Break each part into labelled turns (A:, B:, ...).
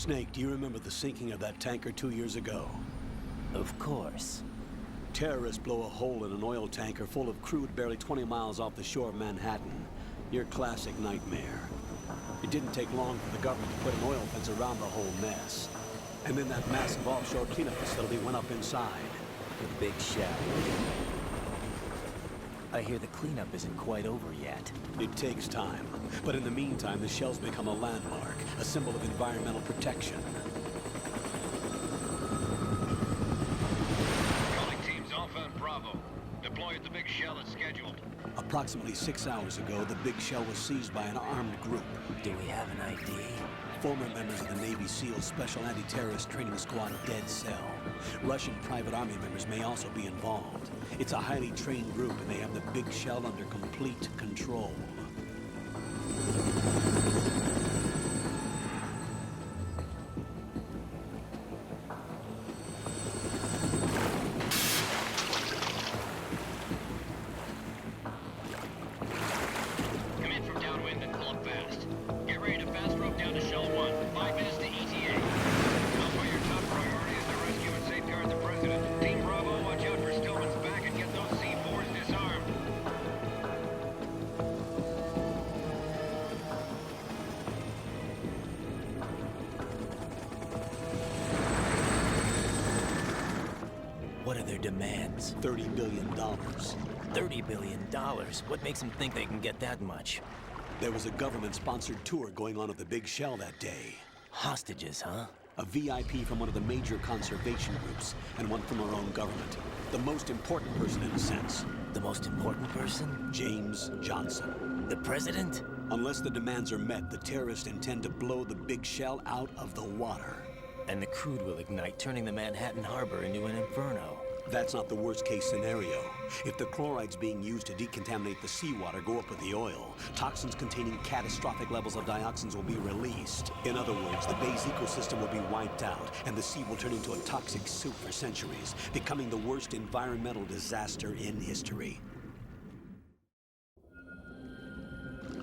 A: Snake, do you remember the sinking of that tanker 2 years ago?
B: Of course.
A: Terrorists blow a hole in an oil tanker full of crude barely 20 miles off the shore of Manhattan. Your classic nightmare. It didn't take long for the government to put an oil fence around the whole mess. And then that massive offshore cleanup facility went up inside.
B: The Big Shell. I hear the cleanup isn't quite over yet.
A: It takes time. But in the meantime, the shell's become a landmark, a symbol of environmental protection.
C: Calling teams Alpha and Bravo. Deploy at the Big Shell as scheduled.
A: Approximately 6 hours ago, the Big Shell was seized by an armed group.
B: Do we have an ID?
A: Former members of the Navy SEALs Special Anti-Terrorist Training Squad Dead Cell. Russian private army members may also be involved. It's a highly trained group, and they have the Big Shell under complete control.
C: Come in from downwind and pull up fast. Get ready to fast rope down to Shell 1. 5 minutes to ETA. Alpha, your top priority is to rescue and safeguard the President. Team Bravo, watch out for Stillman's back and get those C4s disarmed.
B: What are their demands?
A: $30 billion.
B: $30 billion? What makes them think they can get that much?
A: There was a government-sponsored tour going on at the Big Shell that day.
B: Hostages, huh?
A: A VIP from one of the major conservation groups, and one from our own government. The most important person in a sense.
B: The most important person?
A: James Johnson.
B: The President?
A: Unless the demands are met, the terrorists intend to blow the Big Shell out of the water.
B: And the crude will ignite, turning the Manhattan Harbor into an inferno.
A: That's not the worst-case scenario. If the chlorides being used to decontaminate the seawater go up with the oil, toxins containing catastrophic levels of dioxins will be released. In other words, the bay's ecosystem will be wiped out, and the sea will turn into a toxic soup for centuries, becoming the worst environmental disaster in history.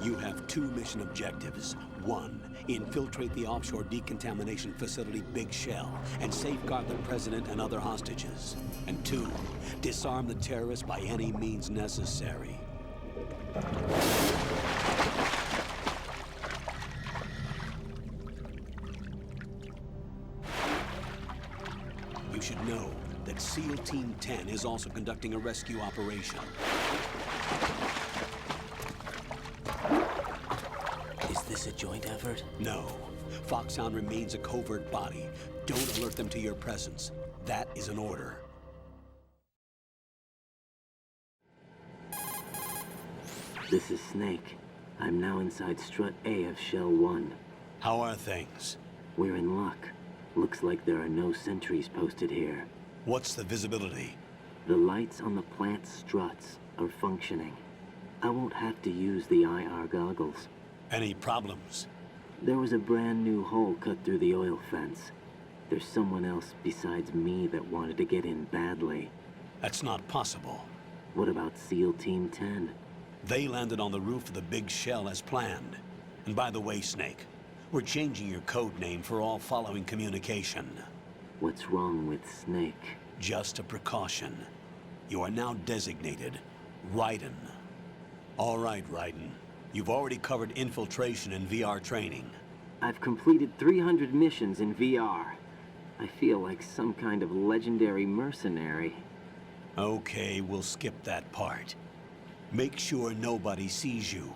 A: You have 2 mission objectives. 1, infiltrate the offshore decontamination facility Big Shell and safeguard the President and other hostages. And 2, disarm the terrorists by any means necessary. You should know that SEAL Team 10 is also conducting a rescue operation.
B: Is this a joint effort?
A: No. Foxhound remains a covert body. Don't alert them to your presence. That is an order.
D: This is Snake. I'm now inside Strut A of Shell 1.
A: How are things?
D: We're in luck. Looks like there are no sentries posted here.
A: What's the visibility?
D: The lights on the plant struts are functioning. I won't have to use the IR goggles.
A: Any problems?
D: There was a brand new hole cut through the oil fence. There's someone else besides me that wanted to get in badly.
A: That's not possible.
D: What about SEAL Team 10?
A: They landed on the roof of the Big Shell as planned. And by the way, Snake, we're changing your code name for all following communication.
D: What's wrong with Snake?
A: Just a precaution. You are now designated Raiden. All right, Raiden. You've already covered infiltration and VR training.
D: I've completed 300 missions in VR. I feel like some kind of legendary mercenary.
A: Okay, we'll skip that part. Make sure nobody sees you.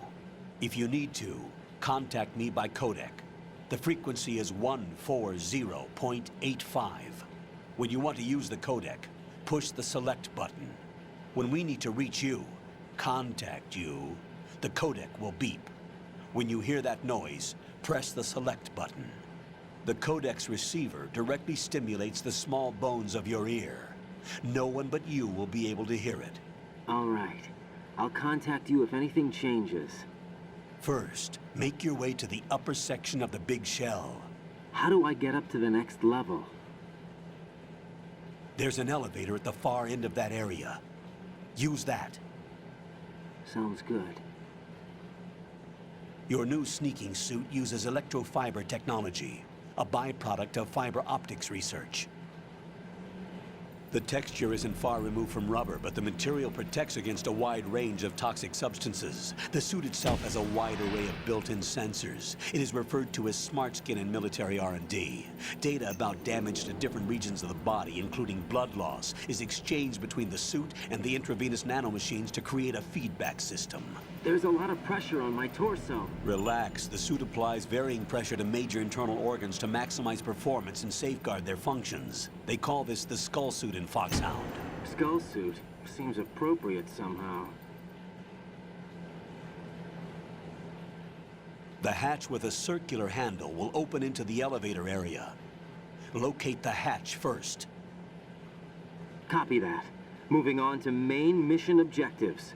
A: If you need to, contact me by codec. The frequency is 140.85. When you want to use the codec, push the select button. When we need to reach you, contact you, the codec will beep. When you hear that noise, press the select button. The codec's receiver directly stimulates the small bones of your ear. No one but you will be able to hear it.
D: All right. I'll contact you if anything changes.
A: First, make your way to the upper section of the Big Shell.
D: How do I get up to the next level?
A: There's an elevator at the far end of that area. Use that.
D: Sounds good.
A: Your new sneaking suit uses electrofiber technology. a byproduct of fiber optics research. The texture isn't far removed from rubber, but the material protects against a wide range of toxic substances. The suit itself has a wide array of built-in sensors. It is referred to as smart skin in military R&D. Data about damage to different regions of the body, including blood loss, is exchanged between the suit and the intravenous nanomachines to create a feedback system.
D: There's a lot of pressure on my torso.
A: Relax. The suit applies varying pressure to major internal organs to maximize performance and safeguard their functions. They call this the skull suit in Foxhound.
D: Skull suit seems appropriate somehow.
A: The hatch with a circular handle will open into the elevator area. Locate the hatch first.
D: Copy that. Moving on to main mission objectives.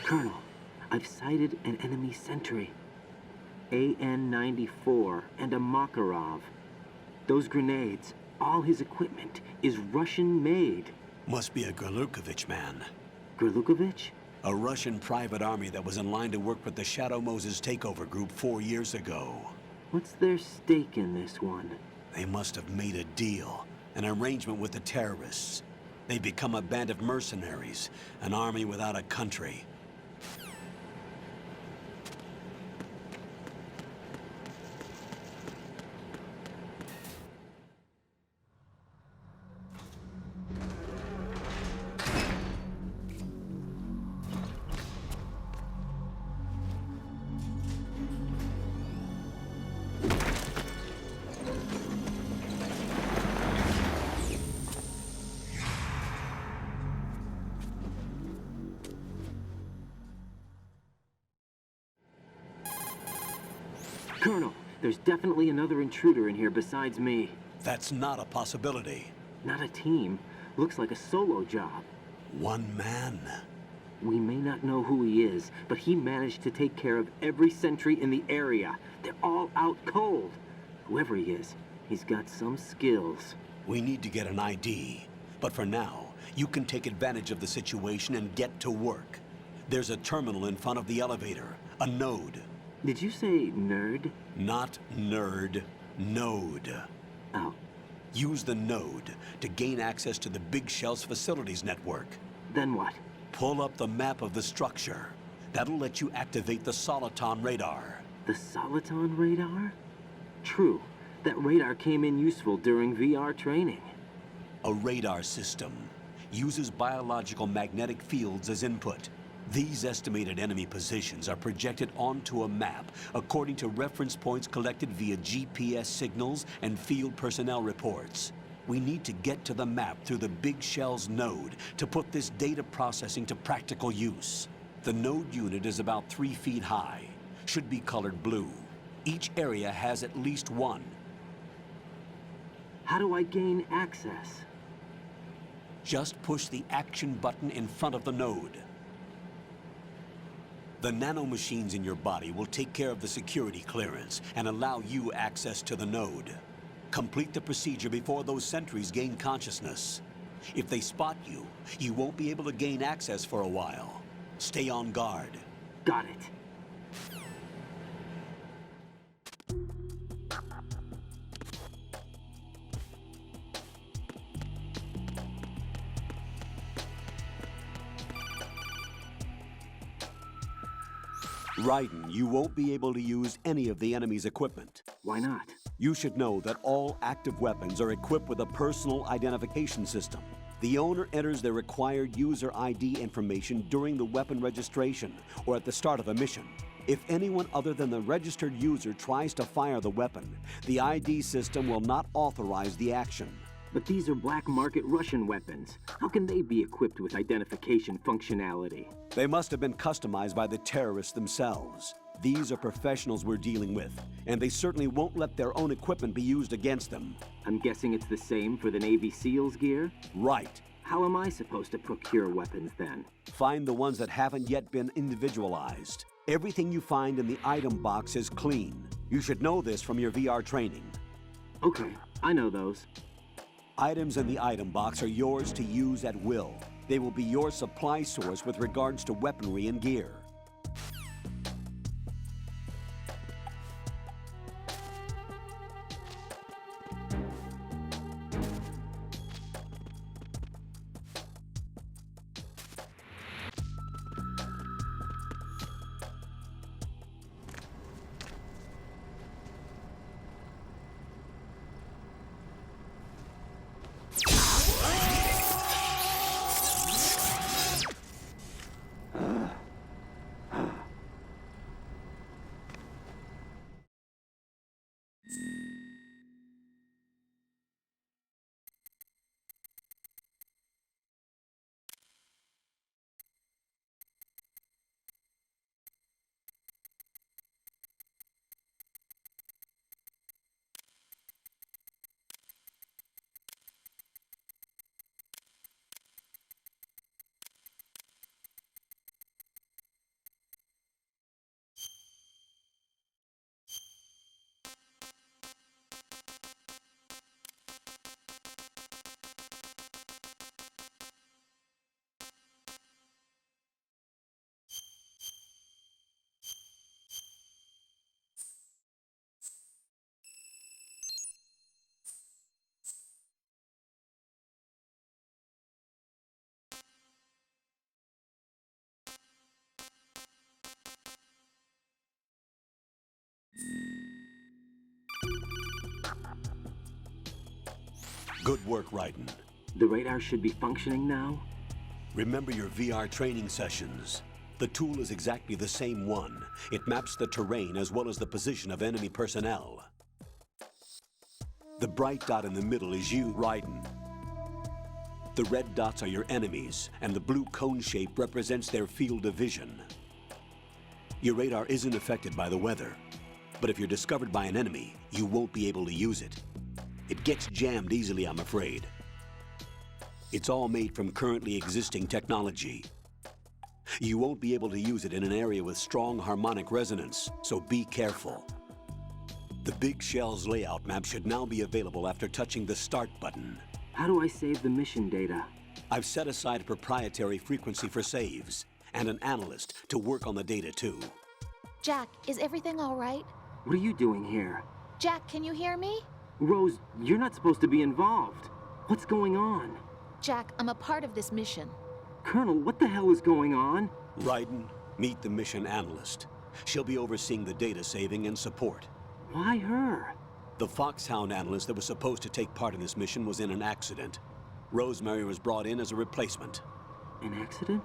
D: Colonel, I've sighted an enemy sentry. AN-94 and a Makarov. Those grenades, all his equipment, is Russian-made.
A: Must be a Gorlukovich man.
D: Gorlukovich?
A: A Russian private army that was in line to work with the Shadow Moses takeover group 4 years ago.
D: What's their stake in this one?
A: They must have made a deal, an arrangement with the terrorists. They become a band of mercenaries, an army without a country.
D: Colonel, there's definitely another intruder in here besides me.
A: That's not a possibility.
D: Not a team. Looks like a solo job.
A: One man.
D: We may not know who he is, but he managed to take care of every sentry in the area. They're all out cold. Whoever he is, he's got some skills.
A: We need to get an ID. But for now, you can take advantage of the situation and get to work. There's a terminal in front of the elevator, a node.
D: Did you say nerd?
A: Not nerd, node.
D: Oh,
A: Use the node to gain access to the Big Shell's facilities network.
D: then what?
A: Pull up the map of the structure. That'll let you activate the Soliton radar.
D: The Soliton radar? True. That radar came in useful during VR training.
A: A radar system uses biological magnetic fields as input. These estimated enemy positions are projected onto a map according to reference points collected via GPS signals and field personnel reports. We need to get to the map through the Big Shell's node to put this data processing to practical use. The node unit is about 3 feet high, should be colored blue. Each area has at least one.
D: How do I gain access?
A: Just push the action button in front of the node. The nanomachines in your body will take care of the security clearance and allow you access to the node. Complete the procedure before those sentries gain consciousness. If they spot you, you won't be able to gain access for a while. Stay on guard.
D: Got it.
A: Raiden, you won't be able to use any of the enemy's equipment.
D: Why not?
A: You should know that all active weapons are equipped with a personal identification system. The owner enters their required user ID information during the weapon registration or at the start of a mission. If anyone other than the registered user tries to fire the weapon, the ID system will not authorize the action.
D: But these are black market Russian weapons. How can they be equipped with identification functionality?
A: They must have been customized by the terrorists themselves. These are professionals we're dealing with, and they certainly won't let their own equipment be used against them.
D: I'm guessing it's the same for the Navy SEALs gear?
A: Right.
D: How am I supposed to procure weapons then?
A: Find the ones that haven't yet been individualized. Everything you find in the item box is clean. You should know this from your VR training.
D: Okay, I know those.
A: Items in the item box are yours to use at will. They will be your supply source with regards to weaponry and gear. Good work, Raiden.
D: The radar should be functioning now?
A: Remember your VR training sessions. The tool is exactly the same one. It maps the terrain as well as the position of enemy personnel. The bright dot in the middle is you, Raiden. The red dots are your enemies, and the blue cone shape represents their field of vision. Your radar isn't affected by the weather, but if you're discovered by an enemy, you won't be able to use it. It gets jammed easily, I'm afraid. It's all made from currently existing technology. You won't be able to use it in an area with strong harmonic resonance, so be careful. The Big Shell's layout map should now be available after touching the Start button.
D: How do I save the mission data?
A: I've set aside a proprietary frequency for saves, and an analyst to work on the data too.
E: Jack, is everything all right?
D: What are you doing here?
E: Jack, can you hear me?
D: Rose, you're not supposed to be involved. What's going on?
E: Jack, I'm a part of this mission.
D: Colonel, what the hell is going on?
A: Raiden, meet the mission analyst. She'll be overseeing the data saving and support.
D: Why her?
A: The Foxhound analyst that was supposed to take part in this mission was in an accident. Rosemary was brought in as a replacement.
D: An accident?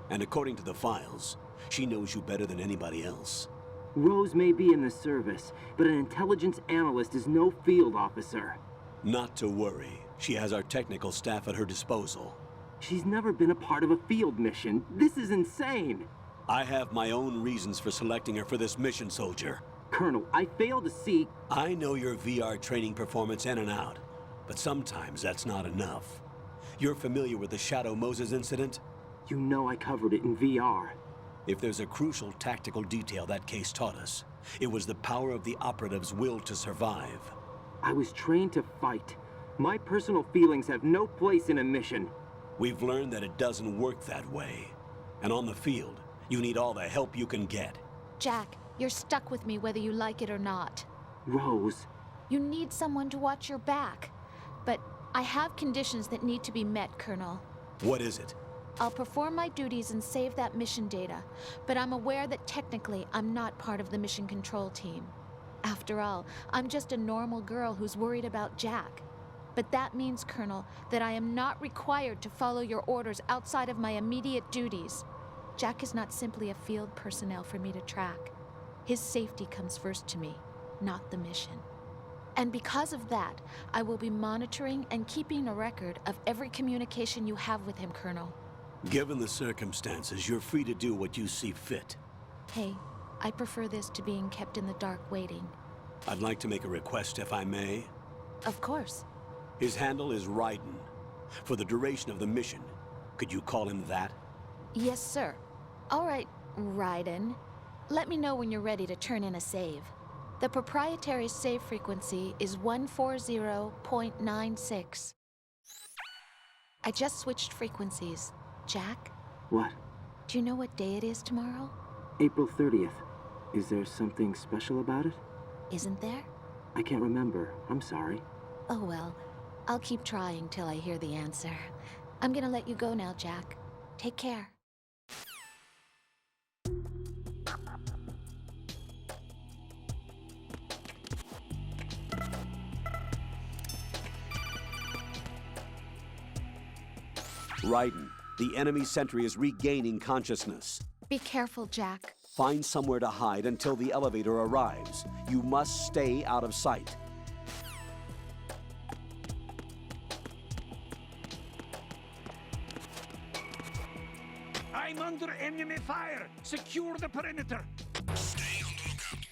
A: And according to the files, she knows you better than anybody else.
D: Rose may be in the service, but an intelligence analyst is no field officer.
A: Not to worry. She has our technical staff at her disposal.
D: She's never been a part of a field mission. This is insane.
A: I have my own reasons for selecting her for this mission, soldier.
D: Colonel, I fail to see...
A: I know your VR training performance in and out. But sometimes that's not enough. You're familiar with the Shadow Moses incident?
D: You know I covered it in VR.
A: If there's a crucial tactical detail that case taught us, it was the power of the operative's will to survive.
D: I was trained to fight. My personal feelings have no place in a mission.
A: We've learned that it doesn't work that way. And on the field, you need all the help you can get.
E: Jack, you're stuck with me whether you like it or not.
D: Rose,
E: You need someone to watch your back. But I have conditions that need to be met, Colonel.
A: What is it?
E: I'll perform my duties and save that mission data, but I'm aware that technically I'm not part of the mission control team. After all, I'm just a normal girl who's worried about Jack. But that means, Colonel, that I am not required to follow your orders outside of my immediate duties. Jack is not simply a field personnel for me to track. His safety comes first to me, not the mission. And because of that, I will be monitoring and keeping a record of every communication you have with him, Colonel.
A: Given the circumstances, you're free to do what you see fit.
E: Hey, I prefer this to being kept in the dark waiting.
A: I'd like to make a request, if I may.
E: Of course.
A: His handle is Raiden. For the duration of the mission, could you call him that?
E: Yes, sir. All right, Raiden. Let me know when you're ready to turn in a save. The proprietary save frequency is 140.96. I just switched frequencies. Jack,
D: what?
E: do you know what day it is tomorrow?
D: April 30th. Is there something special about it?
E: Isn't there?
D: I can't remember. I'm sorry.
E: Oh well, I'll keep trying till I hear the answer. I'm gonna let you go now, Jack. Take care.
A: Raiden, the enemy sentry is regaining consciousness.
E: Be careful, Jack.
A: Find somewhere to hide until the elevator arrives. You must stay out of sight.
F: I'm under enemy fire! Secure the perimeter!
G: Stay on the lookout.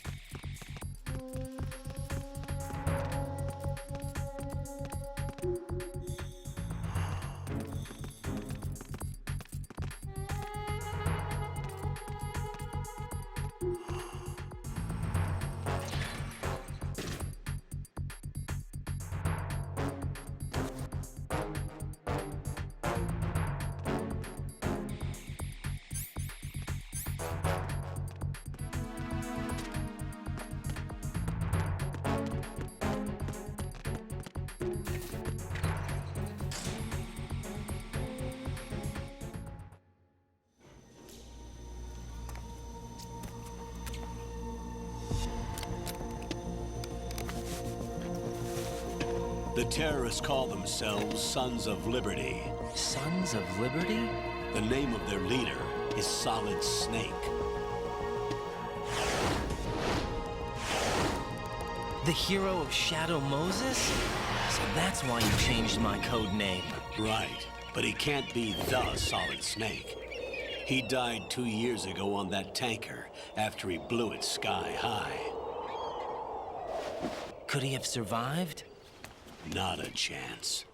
A: The terrorists call themselves Sons of Liberty.
B: Sons of Liberty?
A: The name of their leader is Solid Snake.
B: The hero of Shadow Moses? So that's why you changed my code name.
A: Right, but he can't be the Solid Snake. He died 2 years ago on that tanker after he blew it sky high.
B: Could he have survived?
A: Not a chance.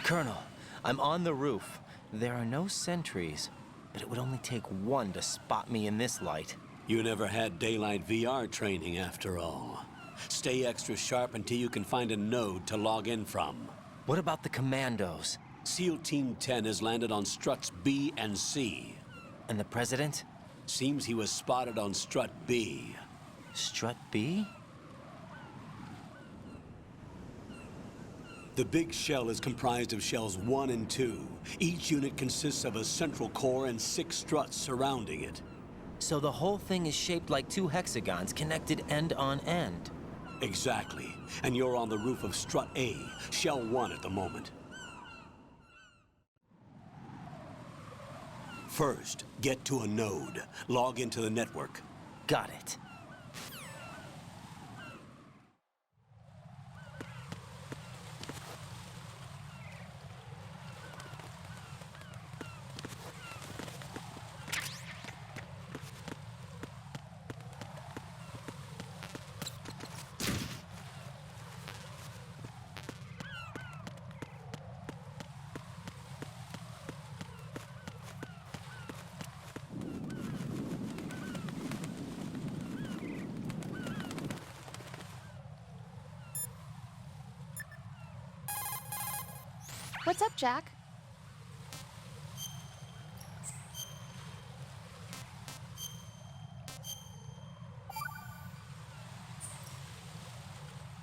B: Colonel, I'm on the roof. There are no sentries, but it would only take one to spot me in this light.
A: You never had daylight VR training after all. Stay extra sharp until you can find a node to log in from.
B: What about the commandos?
A: SEAL Team 10 has landed on struts B and C.
B: And the president?
A: Seems he was spotted on strut B.
B: Strut B?
A: The big shell is comprised of shells 1 and 2. Each unit consists of a central core and 6 struts surrounding it.
B: So the whole thing is shaped like 2 hexagons connected end on end.
A: Exactly. And you're on the roof of strut A, shell 1 at the moment. First, get to a node. Log into the network.
B: Got it.
E: What's up, Jack?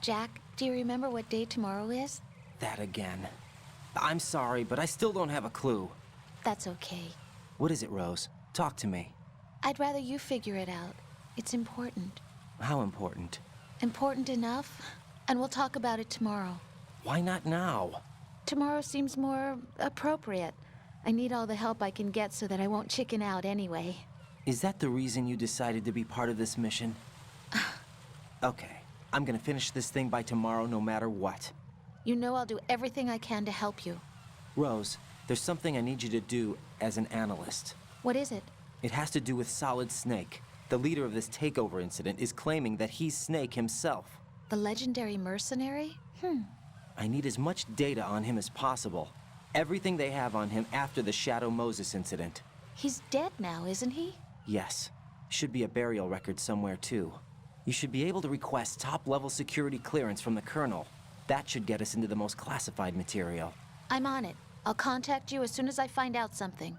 E: Jack, do you remember what day tomorrow is?
B: That again. I'm sorry, but I still don't have a clue.
E: That's okay.
B: What is it, Rose? Talk to me.
E: I'd rather you figure it out. It's important.
B: How important?
E: Important enough, and we'll talk about it tomorrow.
B: Why not now?
E: Tomorrow seems more appropriate. I need all the help I can get so that I won't chicken out anyway.
B: Is that the reason you decided to be part of this mission? Okay, I'm gonna finish this thing by tomorrow no matter what.
E: You know I'll do everything I can to help you.
B: Rose, there's something I need you to do as an analyst.
E: What is it?
B: It has to do with Solid Snake. The leader of this takeover incident is claiming that he's Snake himself.
E: The legendary mercenary?
B: I need as much data on him as possible. Everything they have on him after the Shadow Moses incident.
E: He's dead now, isn't he?
B: Yes. Should be a burial record somewhere, too. You should be able to request top-level security clearance from the Colonel. That should get us into the most classified material.
E: I'm on it. I'll contact you as soon as I find out something.